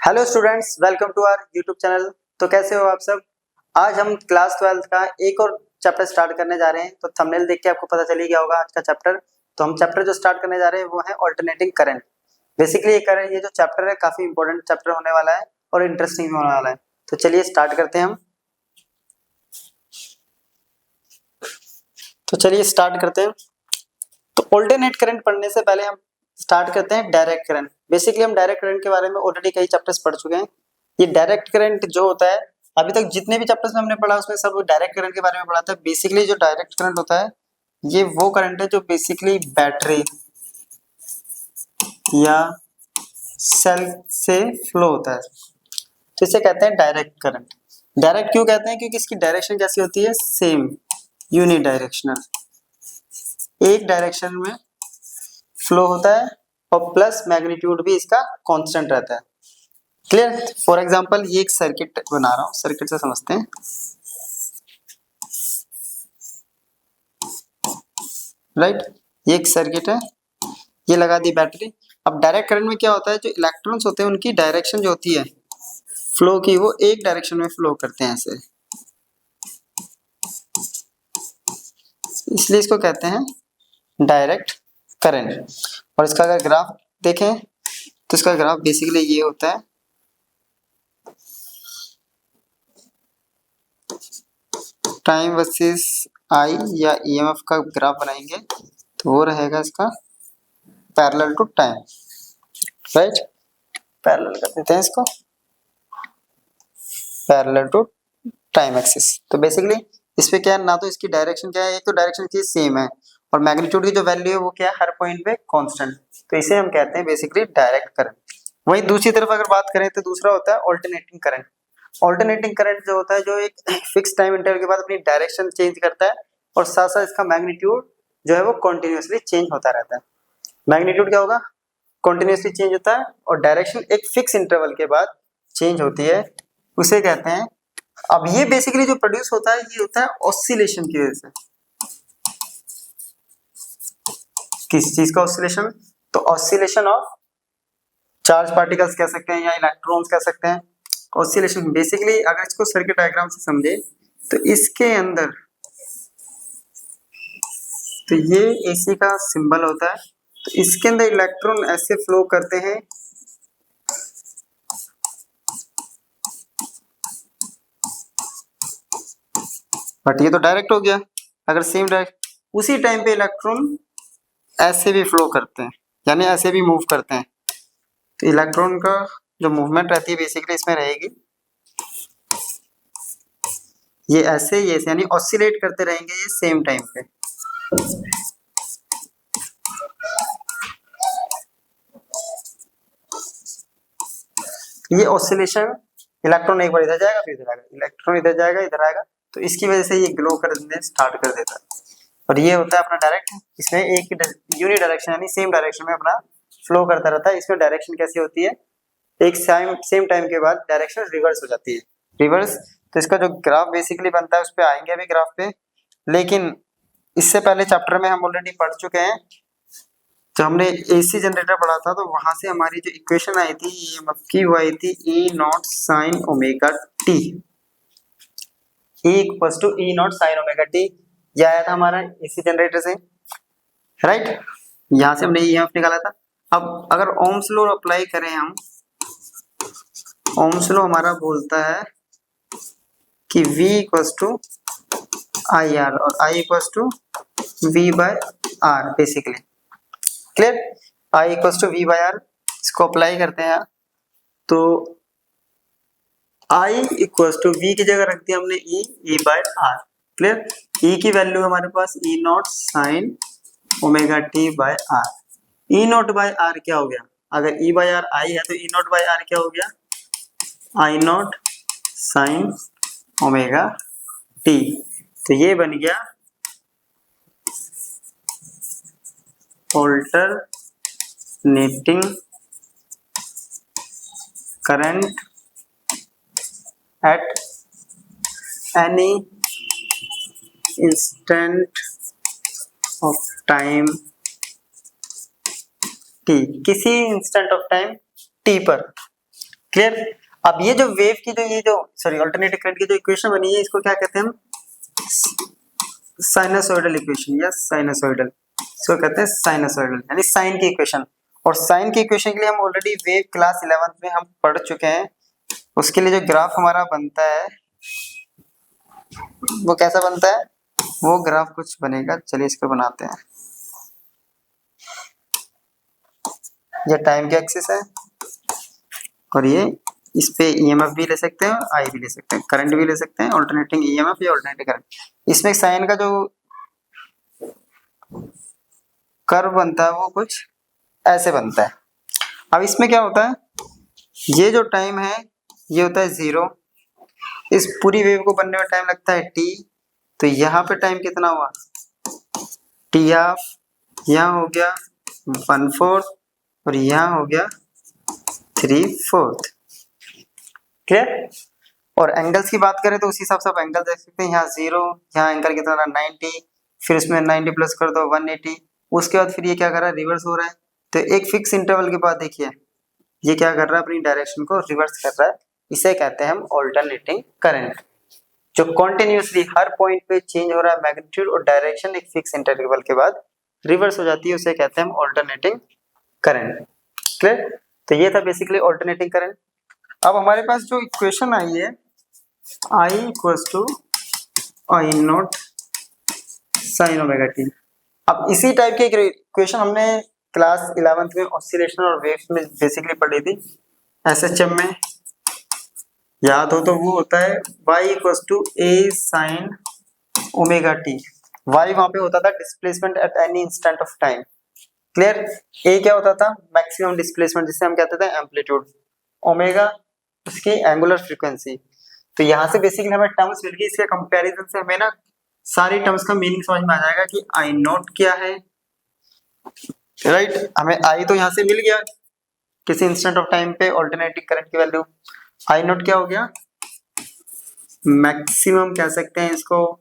Hello students, welcome to our YouTube channel. तो कैसे हो आप सब। आज हम क्लास 12 का एक और चैप्टर स्टार्ट करने जा रहे हैं। तो थंबनेल देख के आपको पता चली गया होगा आज का चैप्टर। तो हम चैप्टर जो स्टार्ट करने जा रहे हैं वो है ऑल्टरनेटिंग करंट। बेसिकली ये जो चैप्टर है काफी इंपॉर्टेंट चैप्टर होने वाला है और इंटरेस्टिंग होने वाला है। तो चलिए स्टार्ट करते हैं हम। तो ऑल्टरनेट करंट पढ़ने से पहले हम स्टार्ट करते हैं डायरेक्ट करंट। बेसिकली हम डायरेक्ट करंट के बारे में ऑलरेडी कई चैप्टर्स पढ़ चुके हैं। ये डायरेक्ट करंट जो होता है, अभी तक जितने भी चैप्टर्स में हमने पढ़ा उसमें सब डायरेक्ट करंट के बारे में पढ़ा था। बेसिकली जो डायरेक्ट करंट होता है ये वो करंट है जो बेसिकली बैटरी या सेल से फ्लो होता है। तो इसे कहते हैं डायरेक्ट करंट। डायरेक्ट क्यों कहते हैं? क्योंकि इसकी डायरेक्शन कैसी होती है? सेम, यूनि डायरेक्शनल, एक डायरेक्शन में फ्लो होता है और प्लस मैग्नीट्यूड भी इसका कांस्टेंट रहता है। क्लियर? फॉर एग्जांपल ये एक सर्किट बना रहा हूं, सर्किट से समझते हैं। राइट, ये एक सर्किट है, ये लगा दी बैटरी। अब डायरेक्ट करंट में क्या होता है, जो इलेक्ट्रॉन्स होते हैं उनकी डायरेक्शन जो होती है फ्लो की, वो एक डायरेक्शन में फ्लो करते हैं ऐसे, इसलिए इसको कहते हैं डायरेक्ट करंट। और इसका अगर ग्राफ देखें तो इसका ग्राफ बेसिकली ये होता है। टाइम वर्सेस आई या ईएमएफ का ग्राफ बनाएंगे तो वो रहेगा इसका parallel to time. Right, parallel कर देते हैं इसको, पैरेलल टू टाइम एक्सिस। तो बेसिकली इस पे क्या है ना, तो इसकी डायरेक्शन क्या है, एक तो डायरेक्शन की सेम है और मैग्नीट्यूड की जो वैल्यू है वो क्या है, हर पॉइंट पे कांस्टेंट। तो इसे हम कहते हैं बेसिकली डायरेक्ट करंट। वहीं दूसरी तरफ अगर बात करें तो दूसरा होता है ऑल्टरनेटिंग करंट। ऑल्टरनेटिंग करंट जो होता है, जो एक फिक्स टाइम इंटरवल के बाद अपनी डायरेक्शन चेंज करता है और साथ साथ इसका मैग्नीट्यूड जो है वो कंटिन्यूअसली चेंज होता रहता है। मैग्नीट्यूड क्या होगा? कंटिन्यूअसली चेंज होता है और डायरेक्शन एक फिक्स इंटरवल के बाद चेंज होती है, उसे कहते हैं। अब ये बेसिकली जो प्रोड्यूस होता है ये होता है ऑसिलेशन की वजह से। किस चीज का ऑसिलेशन? तो ऑसिलेशन ऑफ चार्ज पार्टिकल्स कह सकते हैं या इलेक्ट्रॉन्स कह सकते हैं। ऑसिलेशन बेसिकली अगर इसको सर्किट डायग्राम से समझे तो इसके अंदर तो ये एसी का सिंबल होता है। तो इसके अंदर इलेक्ट्रॉन ऐसे फ्लो करते हैं, बट ये तो डायरेक्ट हो गया। अगर सेम डायरेक्ट उसी टाइम पे इलेक्ट्रॉन ऐसे भी फ्लो करते हैं, यानी ऐसे भी मूव करते हैं। तो इलेक्ट्रॉन का जो मूवमेंट रहती है बेसिकली इसमें रहेगी, ये ऐसे ये ऐसे, यानी ऑसिलेट करते रहेंगे ये सेम टाइम पे। ये ऑसिलेशन, इलेक्ट्रॉन एक बार इधर जाएगा फिर इधर आएगा, इलेक्ट्रॉन इधर जाएगा इधर आएगा, तो इसकी वजह से ये ग्लो करने स्टार्ट कर देता है। और ये होता है अपना डायरेक्ट, इसमें एक यूनि डायरेक्शन यानी सेम डायरेक्शन में अपना फ्लो करता रहता है। इसमें डायरेक्शन कैसी होती है, एक सेम टाइम के बाद डायरेक्शन रिवर्स हो जाती है। रिवर्स, तो इसका जो ग्राफ बेसिकली बनता है उस पर आएंगे अभी ग्राफ पे, लेकिन इससे पहले चैप्टर में हम ऑलरेडी पढ़ चुके हैं। तो हमने एसी जनरेटर पढ़ा था, तो वहां से हमारी जो इक्वेशन आई थी ईएमएफ की वो आई थी E naught sine omega T, E equals to E naught sine omega T. ये आया था हमारा एसी जनरेटर से। राइट, यहां से हमने ईएमएफ निकाला था। अब अगर ओम्स लॉ अप्लाई करें हम, ओम्स लॉ हमारा बोलता है कि V equals to I R और I equals to V by R basically. Clear? I equals to V by R, इसको अप्लाई करते हैं तो I इक्वल्स टू V की जगह रख दिया हमने E by R. Clear? E की वैल्यू हमारे पास E naught sine omega T by R. E naught by R क्या हो गया? अगर E बाय आर I है तो E नॉट बाय आर क्या हो गया? I not sine omega T. तो ये बन गया alternating current at any instant of time T, किसी इंस्टेंट ऑफ टाइम टी पर, क्लियर। अब ये जो वेव की अल्टरनेटिंग करंट की जो इक्वेशन बनी है, इसको क्या कहते हैं हम, साइनसोइडल इक्वेशन या साइनसोइडल, इसको कहते हैं साइनसोइडल यानी साइन की इक्वेशन। और साइन की इक्वेशन के लिए हम ऑलरेडी वेव क्लास 11th में हम पढ़ चुके हैं। उसके लिए जो ग्राफ हमारा बनता है वो कैसा बनता है, वो ग्राफ कुछ बनेगा, चलिए इसको बनाते हैं। ये टाइम की एक्सिस है और ये इस पे ईएमएफ भी ले सकते हैं और आई भी ले सकते हैं, करंट भी ले सकते हैं, अल्टरनेटिंग ईएमएफ या अल्टरनेटिंग करंट। इसमें साइन का जो कर्व बनता है वो कुछ ऐसे बनता है। अब इसमें क्या होता है, ये जो टाइम है ये होता है 0, इस पूरी वेव को बनने में टाइम लगता है t, तो यहाँ पे टाइम कितना हुआ t हाफ, यहाँ हो गया 1/4 और यहाँ हो गया 3/4। क्लियर। और एंगल्स की बात करें तो उसी हिसाब से आप एंगल देख सकते हैं, यहाँ 0, यहाँ एंगल कितना 90, फिर इसमें 90 प्लस कर दो 180, उसके बाद फिर ये क्या कर रहा है, रिवर्स हो रहा है। तो एक फिक्स इंटरवल के बाद देखिए ये क्या कर रहा है, अपनी डायरेक्शन को रिवर्स कर रहा है। इसे कहते हैं हम ऑल्टरनेटिंग करंट। जो कॉन्टिन्यूसली हर पॉइंट पे चेंज हो रहा है मैग्नीट्यूड और डायरेक्शन एक फिक्स इंटरवल के बाद रिवर्स हो जाती है, उसे कहते हैं हम ऑल्टरनेटिंग करंट। क्लियर। तो ये था बेसिकली ऑल्टरनेटिंग करंट। अब हमारे पास जो इक्वेशन आई है I equals to I naught sine omega T. अब इसी टाइप की इक्वेशन हमने क्लास 11th में ऑसिलेशन और वेव्स में बेसिकली पढ़ी थी एसएचएम में, याद हो तो वो होता है y equals to a sine omega T. y वहां पे होता था displacement at any instant of time. Clear. a क्या होता था, मैक्सिमम डिस्प्लेसमेंट जिसे हम कहते थे एम्पलीट्यूड, ओमेगा उसकी एंगुलर फ्रीक्वेंसी। तो यहाँ से बेसिकली हमें टर्म्स मिल गई, इसके कंपैरिजन से हमें ना सारी टर्म्स का मीनिंग समझ में आ जाएगा कि आई नॉट क्या है। राइट, हमें आई तो यहाँ से मिल गया किसी इंस्टेंट ऑफ टाइम पे ऑल्टरनेटिंग करंट की वैल्यू। आई नॉट क्या हो गया, मैक्सिमम कह सकते हैं इसको,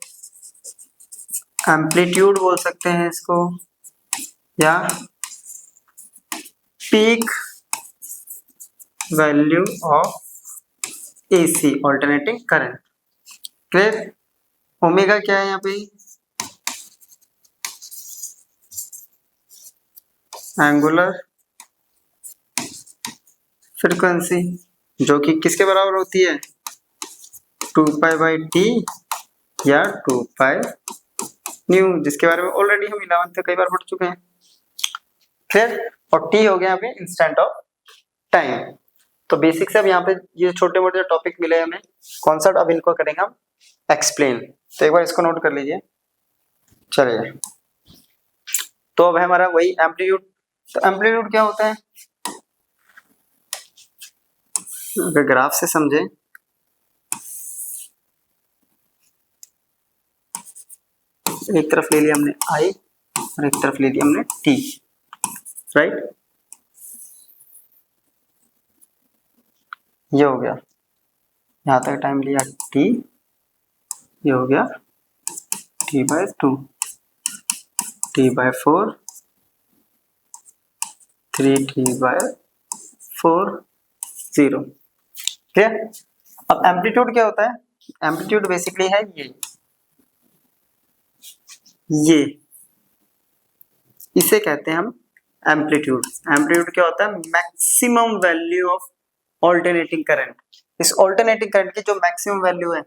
एम्पलीट्यूड बोल सकते हैं इसको, या peak value of AC alternating current. Clear. Omega क्या है यहाँ पे, एंगुलर फ्रीक्वेंसी, जो कि किसके बराबर होती है 2π/t या 2π न्यू, जिसके बारे में ऑलरेडी हम 11th में कई बार पढ़ चुके हैं। क्लियर। और t हो गया यहाँ पे इंस्टेंट ऑफ टाइम। तो बेसिक से अब यहाँ पे ये छोटे मोटे टॉपिक मिले हमें कॉन्सेप्ट, अब इनको करेंगे हम एक्सप्लेन। तो एक बार इसको नोट कर लीजिए। चलिए, तो अब है हमारा वही एम्पलीट्यूड। तो एम्पलीट्यूड क्या होता है, अगर ग्राफ से समझे, एक तरफ ले लिया हमने I और एक तरफ ले लिया हमने T। राइट, ये हो गया, यहाँ तक टाइम लिया T, ये हो गया T/2, T/4, 3T/4, 0। ठीक है। अब एम्पलीट्यूड क्या होता है, एम्पलीट्यूड बेसिकली है ये इसे कहते हैं हम एम्पलीट्यूड। एम्पलीट्यूड क्या होता है, maximum value of alternating current. इस ऑल्टरनेटिंग करंट की जो मैक्सिमम वैल्यू है,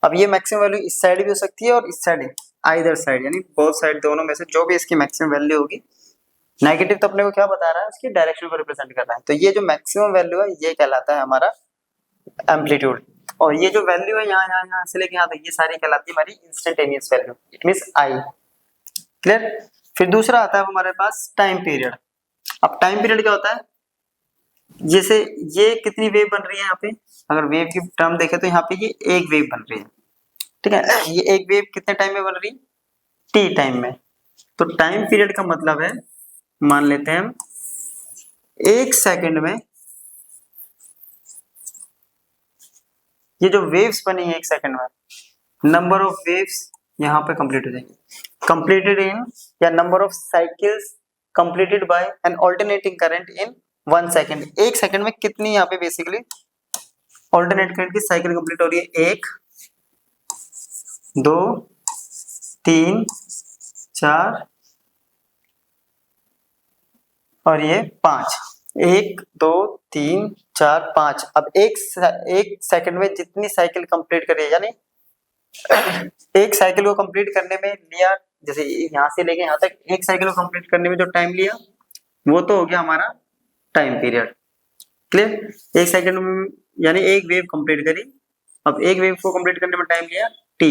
अब ये मैक्सिमम वैल्यू इस साइड भी हो सकती है और इस साइड, आइदर साइड यानी बोथ साइड, दोनों में से जो भी इसकी मैक्सिमम वैल्यू होगी। नेगेटिव तो अपने को क्या बता रहा है, उसकी डायरेक्शन को रिप्रेजेंट कर रहा है। तो ये जो मैक्सिमम वैल्यू है ये कहलाता है हमारा एम्पलीट्यूड। और ये जो वैल्यू है यहाँ से लेके यहाँ तक, ये सारी कहलाती है हमारी instantaneous value, it means I. Clear. फिर दूसरा आता है हमारे पास टाइम पीरियड। अब टाइम पीरियड क्या होता है, जैसे ये कितनी वेव बन रही है, यहाँ पे अगर वेव की टर्म देखें तो यहाँ पे ये एक वेव बन रही है। ठीक है, ये एक वेव कितने टाइम में बन रही, टी टाइम में। तो टाइम पीरियड का मतलब है, मान लेते हैं हम 1 सेकंड में ये जो वेव्स बनी है 1 सेकंड में, नंबर ऑफ वेव्स यहाँ पे कंप्लीट हो जाएंगे, कंप्लीटेड इन, या number of cycles completed by an alternating current in 1 second. 1 second में कितनी यहाँ पे बेसिकली ऑल्टरनेट करंट की साइकिल कंप्लीट हो रही है 1 2 3 4 और ये 5, 1 2 3 4 5। अब एक सेकंड में जितनी साइकिल कंप्लीट करिए, यानी एक साइकिल को कंप्लीट करने में लिया, जैसे यहाँ से लेके यहाँ तक एक साइकिल को कंप्लीट करने में जो टाइम लिया वो तो हो गया हमारा टाइम पीरियड। क्लियर? एक सेकंड में यानी एक वेव कंप्लीट करी, अब एक वेव को कंप्लीट करने में टाइम लिया t,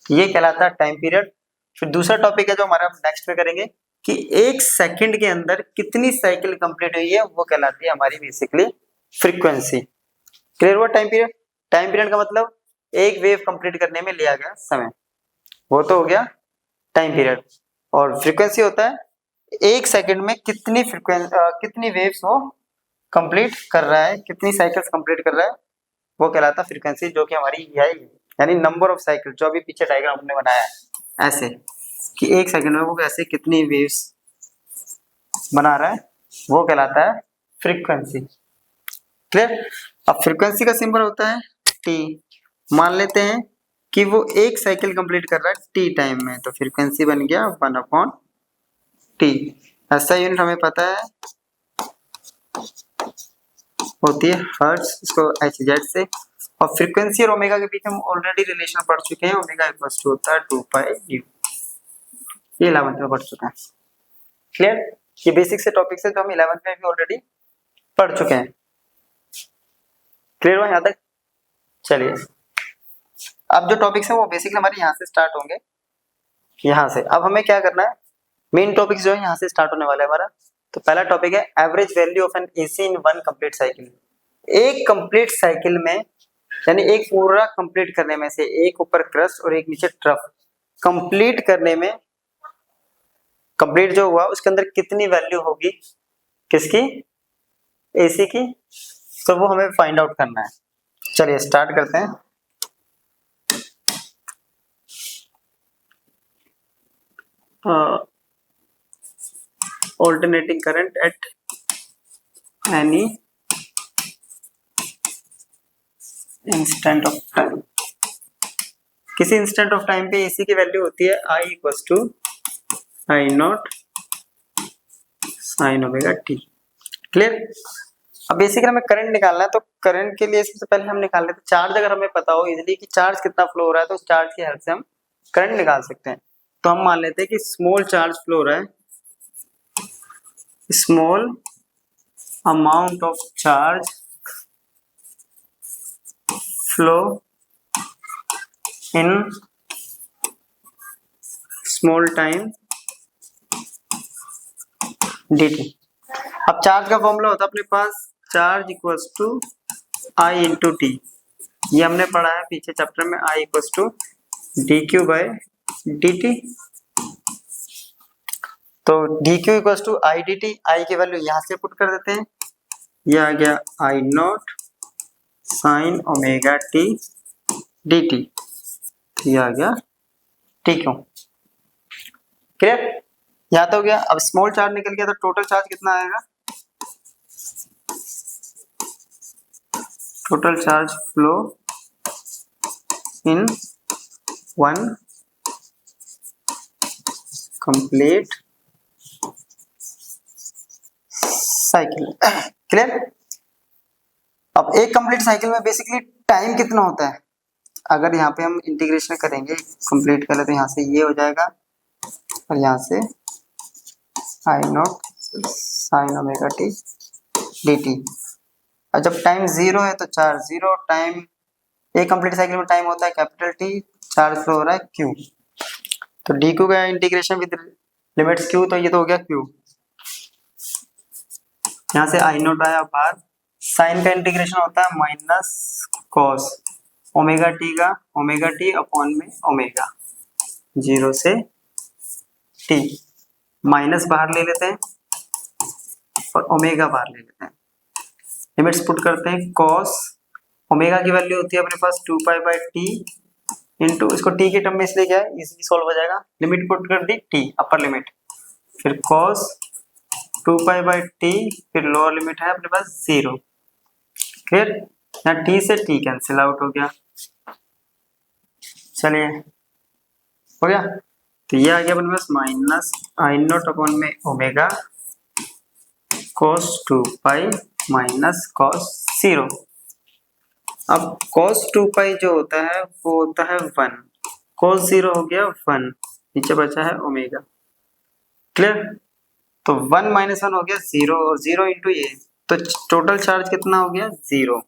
ये कहलाता है टाइम पीरियड। फिर दूसरा टॉपिक है जो हमारा नेक्स्ट में करेंगे कि एक सेकंड के अंदर कितनी साइकिल कंप्लीट हुई है, वो कहलाती है हमारी बेसिकली फ्रीक्वेंसी। क्लियर हुआ? टाइम पीरियड, टाइम पीरियड का मतलब एक वेव कंप्लीट करने में लिया गया समय, वो तो हो गया टाइम पीरियड। और फ्रीक्वेंसी होता है एक सेकंड में कितनी कितनी वेव्स वो कंप्लीट कर रहा है, कितनी साइकिल्स कंप्लीट कर रहा है, वो कहलाता है फ्रीक्वेंसी, जो कि हमारी यही है, यानी नंबर ऑफ साइकिल, जो अभी पीछे डायग्राम हमने बनाया है ऐसे कि एक सेकंड में वो ऐसे कितनी वेव्स बना रहा है, वो कहलाता है फ्रीक्वेंसी। क्लियर? अब फ्रीक्वेंसी का सिंबल होता है टी। मान लेते हैं कि वो एक साइकिल कंप्लीट कर रहा है टी टाइम में, तो फ्रीक्वेंसी बन गया 1/t। ऐसा यूनिट हमें पता है होती है हर्ट्ज, इसको HZ से। और फ्रीक्वेंसी और ओमेगा के बीच हम ऑलरेडी रिलेशन पढ़ चुके हैं, ओमेगा इक्वल टू होता है 2πu, ये 11th में पढ़ चुके हैं। क्लियर? ये बेसिक से टॉपिक से जो हम 11th में भी ऑलरेडी पढ़ चुके हैं। क्लियर हुआ यहाँ तक? चलिए, अब जो टॉपिक्स हैं वो बेसिकली हमारे यहाँ से स्टार्ट होंगे, यहाँ से। अब हमें क्या करना है, मेन टॉपिक जो है यहाँ से स्टार्ट होने वाला है हमारा। तो पहला टॉपिक है average value of N AC in one complete cycle. एक कंप्लीट साइकिल में, यानी एक पूरा कंप्लीट करने में से, एक ऊपर क्रस्ट और एक नीचे ट्रफ कंप्लीट करने में, कंप्लीट जो हुआ उसके अंदर कितनी वैल्यू होगी, किसकी? एसी की। तो वो हमें फाइंड आउट करना है। चलिए स्टार्ट करते हैं। Alternating current at any instant of time. किसी इंस्टेंट ऑफ टाइम पे एसी की वैल्यू होती है I equal to I0 sin omega t। Clear? अब बेसिकली हमें करंट निकालना है, तो करंट के लिए सबसे पहले हम निकाल लेते हैं चार्ज। अगर हमें पता हो इजीली कि चार्ज कितना फ्लो हो रहा है, तो उस चार्ज की हेल्प से हम करंट निकाल सकते हैं। तो हम मान लेते हैं कि स्मॉल चार्ज फ्लो हो रहा है, small amount of charge flow in small time dt। अब चार्ज का फॉर्मूला होता है अपने पास, charge equals to I into T. ये हमने पढ़ा है पीछे चैप्टर में, I equals to dq by dt। तो dq equals to I dt, I की वैल्यू यहाँ से पुट कर देते हैं, ये आ गया I0 sin omega t dt, ये आ गया tq। क्लियर? यहाँ तो हो गया। अब स्मॉल चार्ज निकल गया, तो टोटल चार्ज कितना आएगा? Total charge flow in one complete cycle. Clear? अब एक कंप्लीट साइकिल में बेसिकली टाइम कितना होता है, अगर यहाँ पे हम इंटीग्रेशन करेंगे, कंप्लीट कर ले, तो यहाँ से ये हो जाएगा और यहाँ से I0 sin omega t dt। और जब टाइम 0 है तो चार्ज 0, टाइम एक कंप्लीट साइकिल में टाइम होता है कैपिटल T, चार्ज फ्लो हो रहा है Q। तो dq का इंटीग्रेशन विद लिमिट्स Q, तो ये तो हो गया Q। यहाँ से I0 आया बाहर, साइन का इंटीग्रेशन होता है माइनस कॉस ओमेगा t का, ओमेगा t अपॉन में ओमेगा 0 से t, माइनस बाहर ले लेते हैं और ओमेगा बाहर ले लेते हैं। लिमिट्स पुट करते हैं, कॉस ओमेगा की वैल्यू होती है अपने पास 2π/t इंटू, इसको t के टर्म में इसलिए क्या है, इजीली सॉल्व हो जाएगा। लिमिट पुट कर दी t, अपर लिमिट, फिर कॉस 2π/t, फिर लोअर लिमिट है अपने पास 0। क्लियर? यहाँ टी से टी कैंसिल आउट हो गया। चलिए हो गया, तो ये आ गया अपने पास माइनस आई नॉट अपॉन में omega cos 2 pi minus cos 0। अब cos 2 पाई जो होता है वो होता है 1, cos 0 हो गया 1, नीचे बचा है ओमेगा। क्लियर? तो 1 माइनस 1 हो गया 0 और 0 इंटू ये, तो टोटल चार्ज कितना हो गया 0।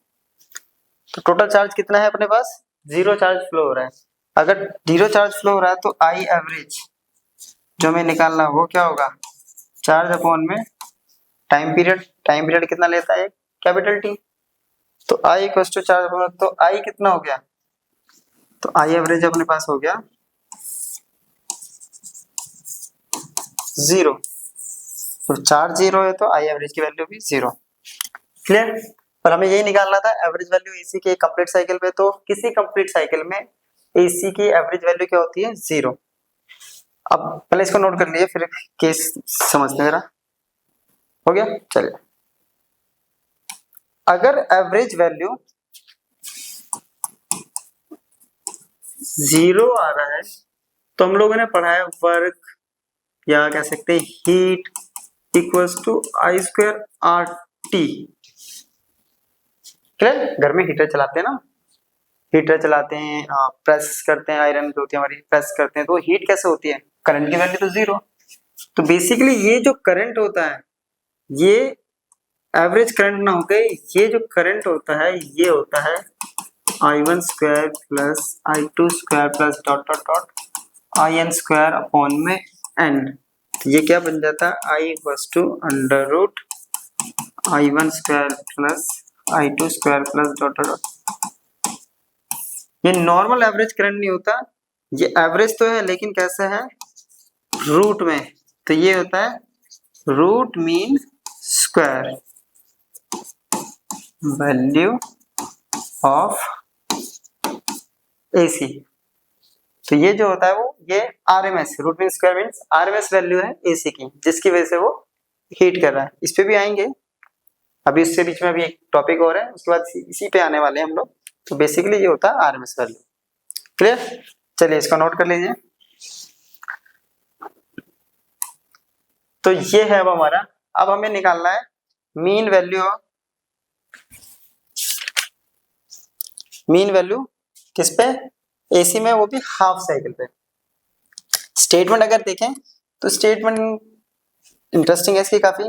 तो टोटल चार्ज कितना है अपने पास, 0 चार्ज फ्लो हो रहा है। अगर 0 चार्ज फ्लो हो रहा है तो आई एवरेज जो हमें निकालना है वो क्या होगा, चार्ज अपॉन में टाइम पीरियड कितना लेता है कैपिटल टी, तो I equal to charge upon, तो आई कितना हो गया, तो आई एवरेज अपने पास हो गया 0। तो चार्ज 0 है तो आई एवरेज की वैल्यू भी 0। क्लियर? पर हमें यही निकालना था एवरेज वैल्यू एसी के कंप्लीट साइकिल पे, तो किसी कंप्लीट साइकिल में एसी की एवरेज वैल्यू क्या होती है 0। अब पहले इसको नोट कर लिए फिर केस समझते हैं जरा। हो गया? चलिए, अगर एवरेज वैल्यू 0 आ रहा है तो हम लोगों ने पढ़ा है वर्क या कह सकते हैं heat equals to I square R T. Clear? घर में हीटर चलाते हैं ना, हीटर चलाते हैं, प्रेस करते हैं, आयरन जो होती है हमारी प्रेस करते हैं, तो हीट कैसे होती है, करंट की वैल्यू तो 0। तो बेसिकली ये जो करंट होता है ये एवरेज करंट ना होके ये जो करंट होता है ये होता है I1 square plus I2 square plus dot dot dot IN square upon में n। ये क्या बन जाता है, I equals to under root I1 square plus I2 square plus dot dot dot. ये नॉर्मल एवरेज करंट नहीं होता, ये एवरेज तो है लेकिन कैसे है, रूट में। तो ये होता है root mean square value of AC। तो ये जो होता है वो ये RMS, root mean square means RMS value है AC की, जिसकी वजह से वो हीट कर रहा है। इस पे भी आएंगे, अभी इससे बीच में अभी एक टॉपिक और है, उसके बाद इसी पे आने वाले हैं हम लोग। तो बेसिकली ये होता है RMS वैल्यू। क्लियर? चलिए इसको नोट कर लीजिए। तो ये है अब हमारा, अब हमें निकालना है मीन वैल्यू किस पे, AC में, वो भी हाफ साइकिल पे। स्टेटमेंट अगर देखें तो स्टेटमेंट इंटरेस्टिंग है इसकी काफी।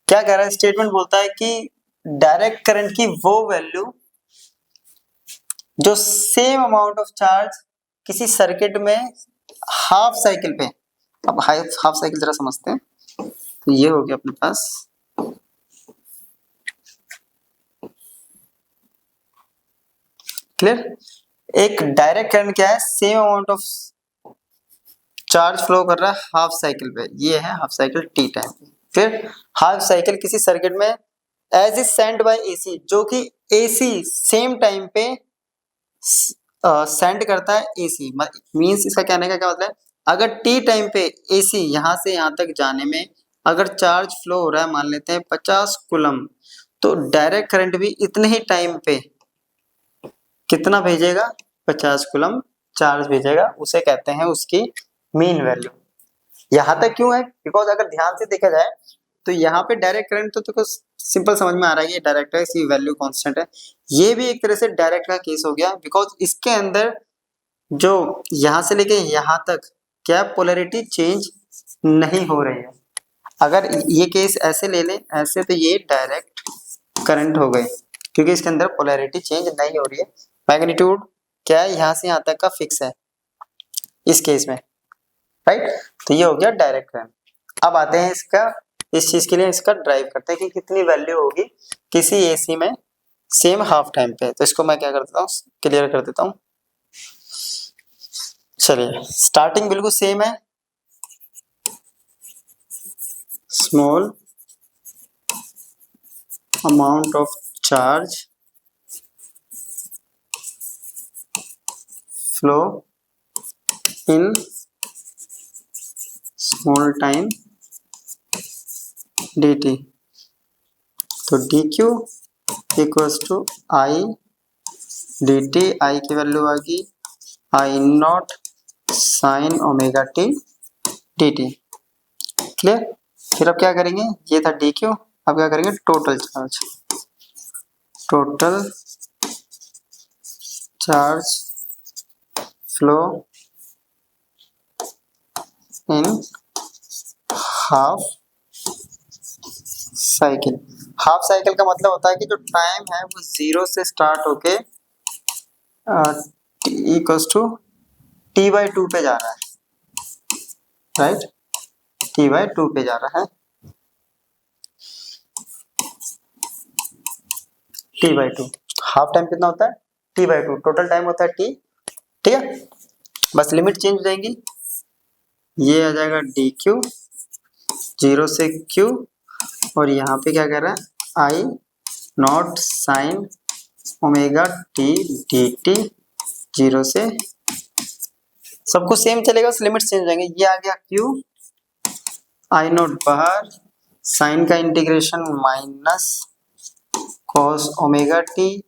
क्या कह रहा है स्टेटमेंट, बोलता है कि डायरेक्ट करंट की वो वैल्यू जो सेम अमाउंट ऑफ चार्ज किसी सर्किट में हाफ साइकिल पे। अब हाफ साइकिल जरा समझते हैं। तो ये हो गया अपने पास क्लियर। एक डायरेक्ट करंट क्या है, same amount of charge flow कर रहा है हाफ साइकिल पे, ये है हाफ साइकिल टी टाइम। फिर हाफ साइकिल किसी सर्किट में as is send by AC, जो कि AC सेम टाइम पे सेंड करता है AC। मींस इसका कहने का क्या मतलब है, अगर टी टाइम पे AC यहाँ से यहाँ तक जाने में अगर चार्ज फ्लो हो रहा है, मान लेते हैं 50 कूलम, तो डायरेक्ट करंट भी इतने ही टाइम पे कितना भेजेगा, 50 कूलम चार्ज भेजेगा। उसे कहते हैं उसकी मीन वैल्यू। यहाँ तक क्यों है, बिकॉज अगर ध्यान से देखा जाए तो यहाँ पे डायरेक्ट करंट तो देखो सिंपल समझ में आ रहा है, ये डायरेक्ट है, इसकी वैल्यू कांस्टेंट है। ये भी एक तरह से डायरेक्ट का केस हो गया, बिकॉज इसके अंदर जो यहाँ से लेके यहाँ तक क्या पोलैरिटी चेंज नहीं हो रही है। अगर ये केस ऐसे ले लें ऐसे, तो ये डायरेक्ट करंट हो गए, क्योंकि इसके अंदर पोलैरिटी चेंज नहीं हो रही है। मैग्नीट्यूड क्या है, यहाँ से यहाँ तक का फिक्स है इस केस में, राइट। तो ये हो गया डायरेक्ट करंट। अब आते हैं इसका, इस चीज के लिए इसका ड्राइव करते हैं कि कितनी वैल्यू होगी किसी AC में सेम हाफ टाइम पे। तो इसको मैं क्या कर देता हूँ, क्लियर कर देता हूँ। चलिए स्टार्टिंग बिल्कुल सेम है, small amount of charge flow in small time dt। तो dq equals to I D T, I की वैल्यू आ गई I naught sine omega T D T. Clear. फिर अब क्या करेंगे, ये था डी क्यू, अब क्या करेंगे total charge, total charge flow in half cycle. Half cycle का मतलब होता है कि जो टाइम है वो 0 से स्टार्ट होके इक्वल्स टू टी बाई 2 पे जा रहा है, राइट, टी बाई 2 पे जा रहा है, टी बाई 2। हाफ टाइम कितना होता है, टी बाई 2, टोटल टाइम होता है टी, ठीक है। बस लिमिट चेंज हो जाएगी, ये आ जाएगा डी क्यू 0 से क्यू, और यहाँ पे क्या कर रहा है I naught sine omega T D T 0 से, सबको सेम चलेगा, उस लिमिट चेंज हो जाएंगे। ये आ गया क्यू, आई नॉट बाहर, साइन का integration minus cos omega T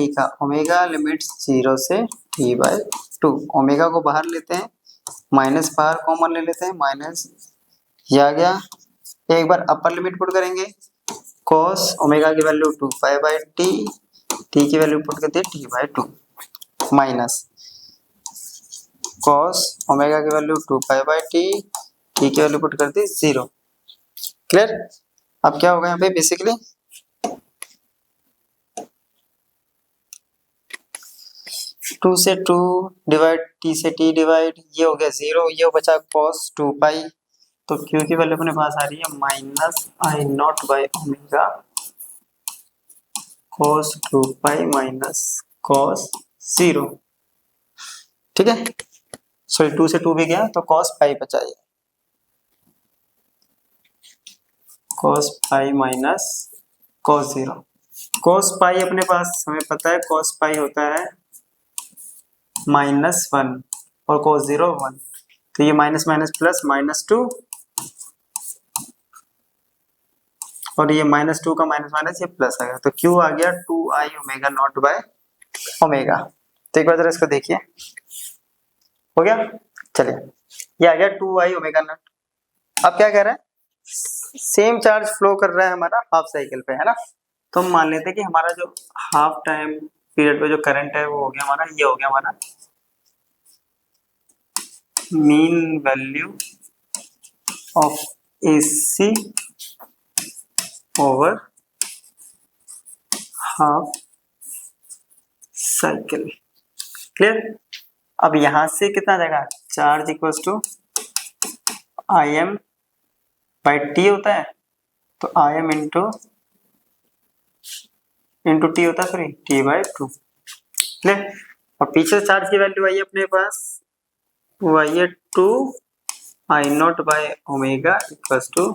का ओमेगा लिमिट 0 से टी बाई 2, ओमेगा को बाहर लेते हैं, माइनस बाहर कॉमन ले लेते हैं, माइनस ये आ गया। एक बार अपर लिमिट पुट करेंगे, कॉस ओमेगा की value 2 pi by T, T की वैल्यू पुट करते हैं T by 2, minus cos omega की value 2 pi by T, T की वैल्यू पुट कर दी 0। क्लियर। अब क्या होगा यहाँ पे बेसिकली, टू से टू डिवाइड, टी से टी डिवाइड, ये हो गया 0, ये बचा कॉस 2 पाई, तो क्यू की वैल्यू अपने पास आ रही है minus I naught by omega cos 2 pi minus cos 0, ठीक है। सॉरी 2 से 2 भी गया तो कॉस पाई बचा, ये cos pi minus cos 0। Cos pi अपने पास हमें पता है, कॉस पाई होता है -1 और कॉस 0 1, तो ये माइनस माइनस प्लस -2, और ये -2 का माइनस माइनस ये प्लस आ गया, तो क्यू आ गया 2i omega naught by omega. तो एक बार जरा इसको देखिए, हो गया। चलिए ये आ गया 2i ओमेगा नॉट। अब क्या कह रहा है, सेम चार्ज फ्लो कर रहा है हमारा हाफ साइकिल पे, है ना, तो हम मान लेते हैं कि हमारा जो हाफ टाइम पीरियड पे जो करंट है वो हो गया हमारा, ये हो गया हमारा mean value of AC over half cycle. Clear. अब यहां से कितना जाएगा, charge equals to I M by T होता है, तो आई एम इंटू टी होता है, सॉरी टी बाई 2। क्लियर। और पीछे चार्ज की वैल्यू आई है अपने पास, वो आई है 2 I naught by omega equals to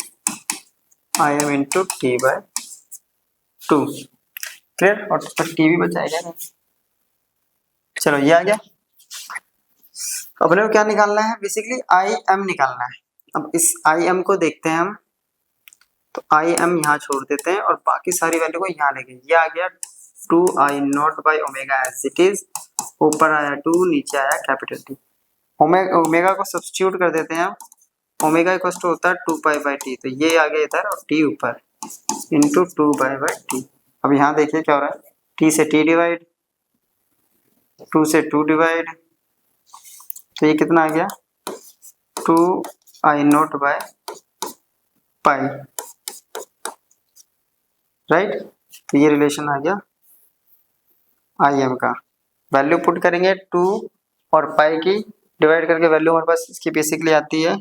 I M into T by 2। Clear. और टी भी बचाएगा ना। चलो ये आ गया। अपने को क्या निकालना है, बेसिकली आई एम निकालना है। अब इस आई एम को देखते हैं हम, तो आई एम यहाँ छोड़ देते हैं और बाकी सारी वैल्यू को यहाँ लेंगे। ये आ गया 2 I naught by omega as it is, ऊपर आया 2, नीचे आया कैपिटल टी। ओमेगा को सब्स्टिट्यूट कर देते हैं हम, ओमेगा इक्वल टू होता है 2 पाई बाई टी, तो ये आ गया इधर और टी ऊपर इंटू 2 पाई बाई टी। अब यहाँ देखिए क्या हो रहा है, टी से टी डिवाइड, 2 से 2 डिवाइड, तो ये कितना आ गया 2 I naught by pi, right. तो ये रिलेशन आ गया आई एम का। वैल्यू पुट करेंगे 2 और पाई की, डिवाइड करके वैल्यू हमारे पास इसकी बेसिकली आती है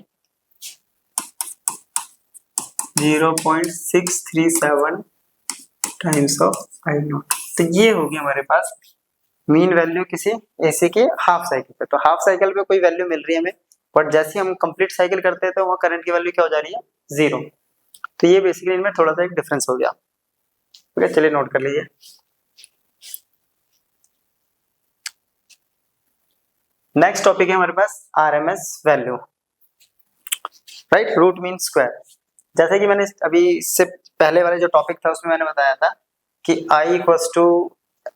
0.637 टाइम्स ऑफ आई नॉट। तो ये होगी हमारे पास मीन वैल्यू किसी एसी के हाफ साइकिल पे। तो हाफ साइकिल पे कोई वैल्यू मिल रही है हमें, बट जैसे हम कंप्लीट साइकिल करते हैं तो वहाँ करंट की वैल्यू क्या हो जा रही है 0। तो ये बेसिकली इनमें थोड़ा सा एक डिफरेंस हो गया। ठीक है, चलिए नोट कर लीजिए। नेक्स्ट टॉपिक है हमारे पास RMS value, right, root mean square. जैसे कि मैंने अभी इससे पहले वाले जो टॉपिक था उसमें मैंने बताया था कि I equals to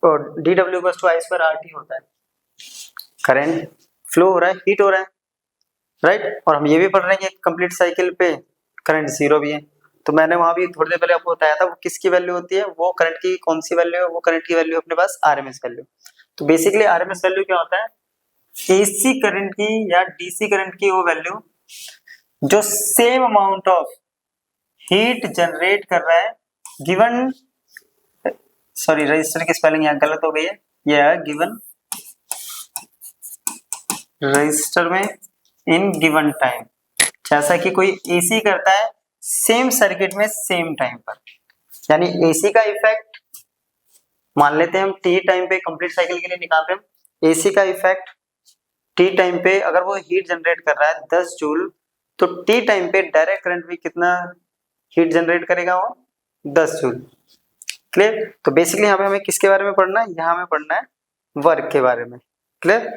D W equals to I square R T होता है। करंट फ्लो हो रहा है, हीट हो रहा है, राइट। और हम ये भी पढ़ रहे हैं कि कंप्लीट साइकिल पे करंट जीरो भी है। तो मैंने वहां भी थोड़ी देर पहले आपको बताया था वो किसकी वैल्यू होती है, वो करंट की कौन सी वैल्यू है, वो करंट की वैल्यू अपने पास आरएमएस वैल्यू। तो बेसिकली आरएमएस वैल्यू क्या होता है, एसी करंट की या डीसी करंट की वो वैल्यू जो same amount of heat generate कर रहा है गिवन, सॉरी रजिस्टर की स्पेलिंग यहाँ गलत हो गई है, यह है गिवन रजिस्टर में इन गिवन टाइम। जैसा कि कोई एसी करता है सेम सर्किट में सेम टाइम पर, यानी एसी का इफेक्ट मान लेते हैं हम टी टाइम पे कंप्लीट साइकिल के लिए निकाल रहे हैं, एसी का इफेक्ट टी टाइम पे अगर वो हीट जनरेट कर रहा है 10 जूल, तो टी टाइम पे डायरेक्ट करंट भी कितना हीट जनरेट करेगा, वो 10 जूल। क्लियर। तो बेसिकली यहाँ पे हमें किसके बारे में पढ़ना है, यहाँ हमें पढ़ना है वर्क के बारे में। क्लियर।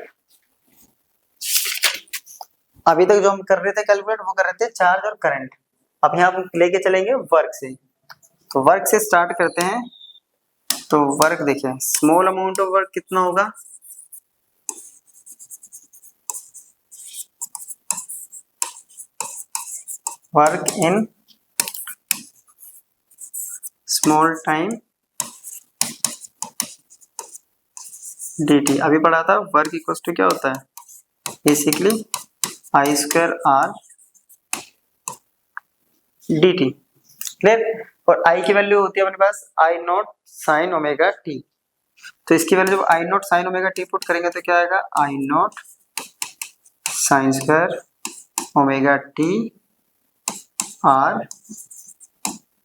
अभी तक जो हम कर रहे थे कैलकुलेट वो कर रहे थे चार्ज और करंट, अब यहाँ हम लेके चलेंगे वर्क से। तो वर्क से स्टार्ट करते हैं। तो वर्क देखिए, स्मॉल अमाउंट ऑफ वर्क कितना होगा, work in small time dt। अभी पढ़ा था वर्क इक्वल टू क्या होता है, basically I square R dt। Clear. और आई की वैल्यू होती है अपने पास I naught sine omega T. तो इसकी वैल्यू जब I naught sine omega T put करेंगे तो क्या आएगा, I naught sine square omega T R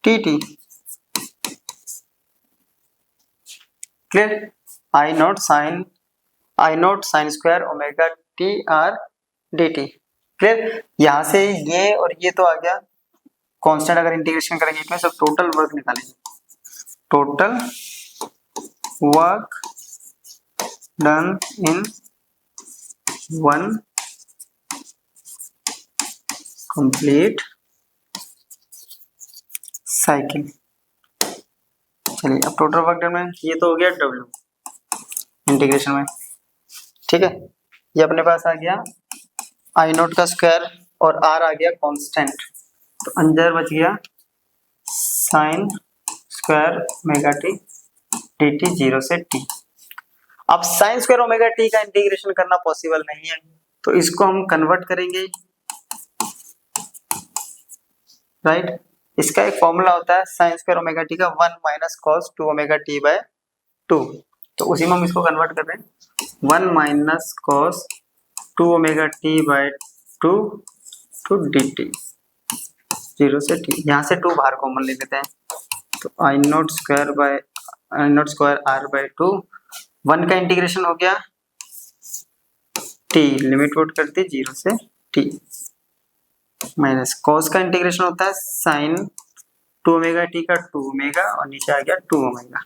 T T. Clear. I naught sine square omega T R D T. Clear. यहां से ये और ये तो आ गया कांस्टेंट, अगर इंटीग्रेशन करेंगे इसमें सब टोटल वर्क निकालेंगे, total work done in one complete cycle. चलिए अब टोटल वर्क डन में ये तो हो गया W इंटीग्रेशन में, ठीक है। ये अपने पास आ गया आई नॉट का स्क्वायर और R आ गया कांस्टेंट, तो अंदर बच गया sign square omega T D T 0 से t। अब साइन स्क्वायर ओमेगा टी का इंटीग्रेशन करना पॉसिबल नहीं है, तो इसको हम कन्वर्ट करेंगे, राइट। इसका एक फॉर्मूला होता है साइन स्क्वायर ओमेगा टी का 1 minus cos 2 omega T by 2। तो उसी में हम इसको कन्वर्ट कर रहे हैं 1 minus cos 2 omega T by 2 two D T 0 से t। यहाँ से 2 बाहर कॉमन ले लेते हैं, तो आई नॉट स्क्वायर आर बाय 2, 1 का इंटीग्रेशन हो गया t, लिमिट पुट कर दी 0 से t, माइनस कॉस का इंटीग्रेशन होता है साइन 2 ओमेगा टी का 2 ओमेगा और नीचे आ गया 2 ओमेगा,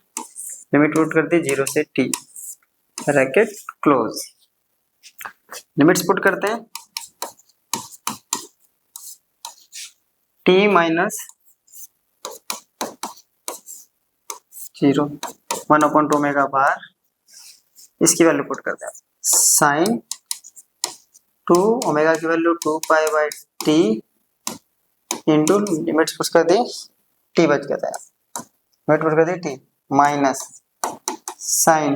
लिमिट पुट कर दी 0 से t, bracket close. Limits put करते हैं, t माइनस 0 1/2 ओमेगा बार, इसकी वैल्यू पुट करते हैं साइन 2 ओमेगा की value 2 pi by T into limits put कर दी टी बच गया था, लिमिट पुट कर दी T minus sine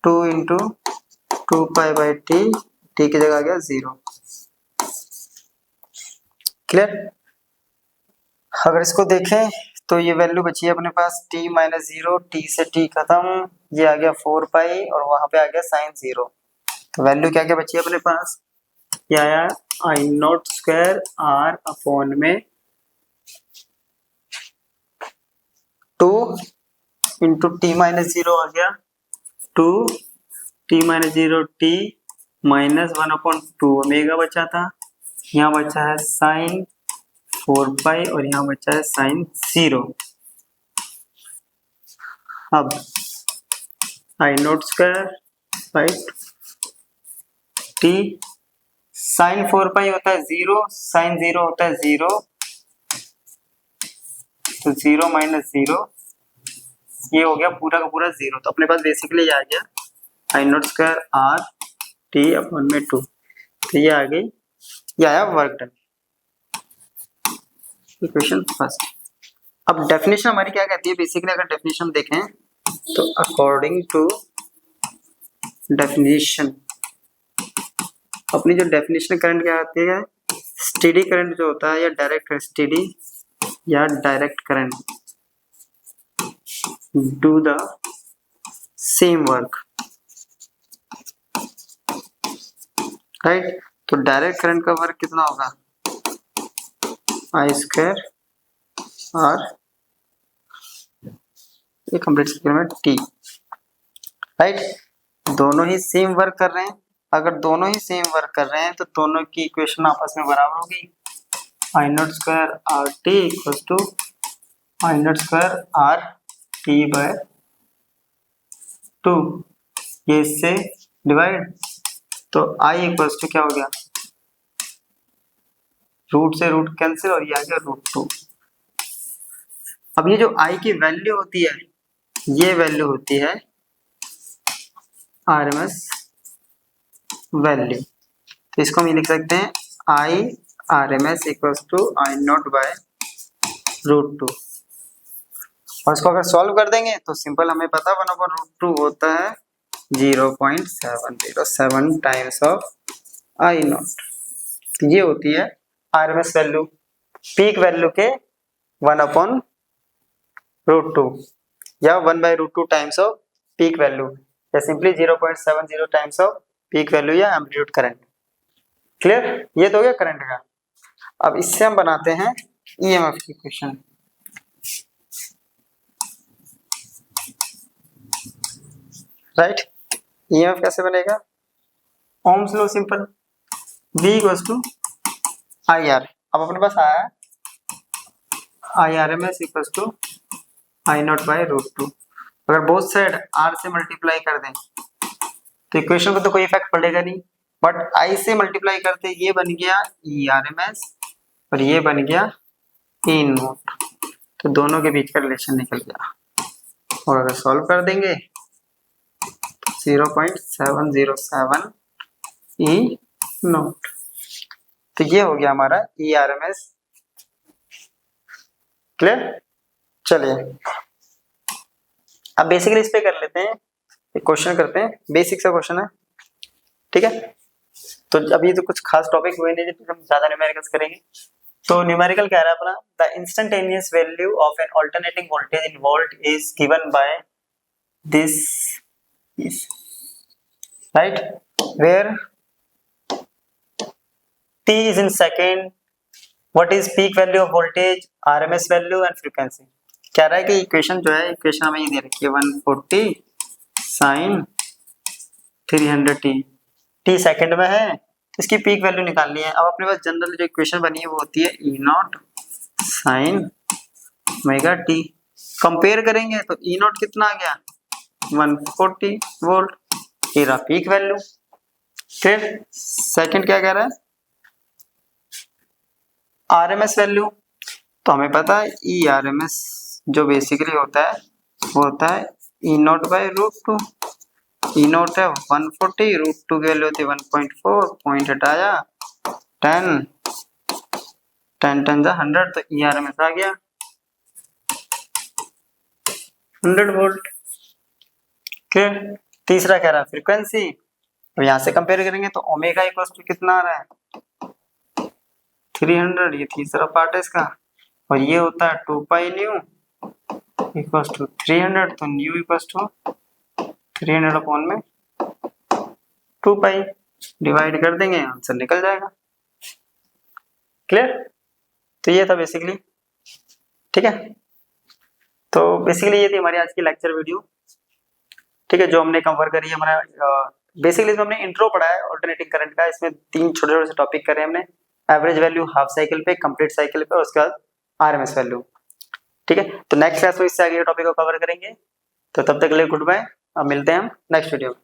2 into 2 pi by T, T की जगह आ गया 0। क्लियर। अगर इसको देखें तो ये वैल्यू बची है अपने पास t माइनस 0, t से t खत्म, ये आ गया 4 पाई और वहां पे आ गया साइन 0। तो वैल्यू क्या क्या बची है अपने पास, ये आया आई नॉट स्क्वायर आर अपॉन में 2 इंटू टी माइनस 0 आ गया 2 t minus 0 t minus 1/2 omega बचा था, यहाँ बचा है साइन 4 पाई और यहाँ बचा है साइन 0। अब I naught square by T, sine 4 pi होता है 0, साइन 0 होता है 0, तो 0 माइनस 0 ये हो गया पूरा का पूरा 0। तो अपने पास बेसिकली ये आ गया I naught square R T upon में 2। तो ये आ गई, ये आया वर्क डन, इक्वेशन फर्स्ट। अब डेफिनेशन हमारी क्या कहती है, बेसिकली अगर डेफिनेशन देखें तो अकॉर्डिंग टू डेफिनेशन, अपनी जो डेफिनेशन करंट क्या आती है, स्टेडी करंट जो होता है या डायरेक्ट, स्टेडी या direct current do the same work, right. तो डायरेक्ट करंट का वर्क कितना होगा, आई स्क्वायर आर ये कंप्लीट स्क्वायर में टी, राइट। दोनों ही सेम वर्क कर रहे हैं, अगर दोनों ही सेम वर्क कर रहे हैं तो दोनों की इक्वेशन आपस में बराबर होगी, I naught square R T equal to I naught square R T by 2, ये इससे डिवाइड, तो आई इक्वल टू क्या हो गया, रूट से रूट कैंसिल और ये आ गया √2। अब ये जो आई की वैल्यू होती है, ये वैल्यू होती है आरएमएस वैल्यू। तो इसको हम ये लिख सकते हैं I RMS equal to I naught by √2। और इसको अगर सॉल्व कर देंगे तो सिंपल हमें पता 1/√2 होता है 0.707 टाइम्स ऑफ आई नॉट। ये होती है आरएमएस वैल्यू, पीक वैल्यू के 1/√2 या 1/√2 टाइम्स ऑफ पीक वैल्यू, या simply 0.70 times off peak value या एम्पलीट्यूड करंट। क्लियर, ये तो हो गया करंट का। अब इससे हम बनाते हैं ईएमएफ की इक्वेशन, राइट। ईएमएफ कैसे बनेगा, Ohm's law simple, V equals to I R. अब अपने पास आया I R M S equals to I naught by √2। अगर बोथ साइड R से मल्टीप्लाई कर दें तो इक्वेशन को तो कोई इफेक्ट पड़ेगा नहीं, बट I से मल्टीप्लाई करते ये बन गया ई आर एम एस और ये बन गया ई नोट, तो दोनों के बीच का रिलेशन निकल गया। और अगर सॉल्व कर देंगे 0.707 ई नोट, तो ये हो गया हमारा E R M S. Clear, चलिए अब बेसिकली इस पे कर लेते हैं, एक क्वेश्चन करते हैं, बेसिक सा क्वेश्चन है, ठीक है। तो अभी तो कुछ खास टॉपिक हुए नहीं, हम ज्यादा न्यूमेरिकल्स करेंगे। तो न्यूमेरिकल कह रहा है अपना, the instantaneous value of an alternating voltage in volt is given by this, right, where t is in second, what is peak value of voltage, RMS value and frequency। कह रहा है कि इक्वेशन जो है, इक्वेशन हमें ये दे रखी है 140 sin 300t, t सेकंड में है, इसकी पीक वैल्यू निकालनी है। अब अपने पास जनरल जो इक्वेशन बनी है वो होती है E not sin omega t। Compare करेंगे तो E नॉट कितना आ गया 140 वोल्ट, ये रहा पीक वैल्यू। फिर सेकंड क्या कह रहा है, आरएमएस वैल्यू, तो हमें पता है ई आरएमएस जो बेसिकली होता है वो होता है ई नॉट बाय √2। ई नॉट है 140, √2 की वैल्यू होती है 1.4, पॉइंट हटाया 10, 10 10 100, तो ई आरएमएस आ गया 100 वोल्ट। फिर तीसरा कह रहा है फ्रीक्वेंसी, अब यहाँ से कंपेयर करेंगे तो ओमेगा इक्वल्स टू कितना आ रहा है 300, ये तीसरा पार्ट है इसका, और ये होता है 2 पाई न्यू इक्वल्स टू 300, तो न्यू इक्वल्स टू 300 अपॉन में 2 पाई, डिवाइड कर देंगे आंसर निकल जाएगा। क्लियर, तो ये था बेसिकली, ठीक है। तो बेसिकली ये थी हमारी आज की लेक्चर वीडियो, ठीक है, जो हमने कवर करी है। हमारा बेसिकली जो हमने इंट्रो पढ़ा है अल्टरनेटिंग करंट का, इसमें 3 छोटे छोटे से टॉपिक करे हमने, एवरेज वैल्यू, हाफ साइकिल पे, कंप्लीट साइकिल पे, और उसके बाद आरएमएस वैल्यू, ठीक है। तो नेक्स्ट क्लास में इससे आगे टॉपिक को कवर करेंगे, तो तब तक के लिए गुड बाय, अब मिलते हैं हम नेक्स्ट वीडियो में।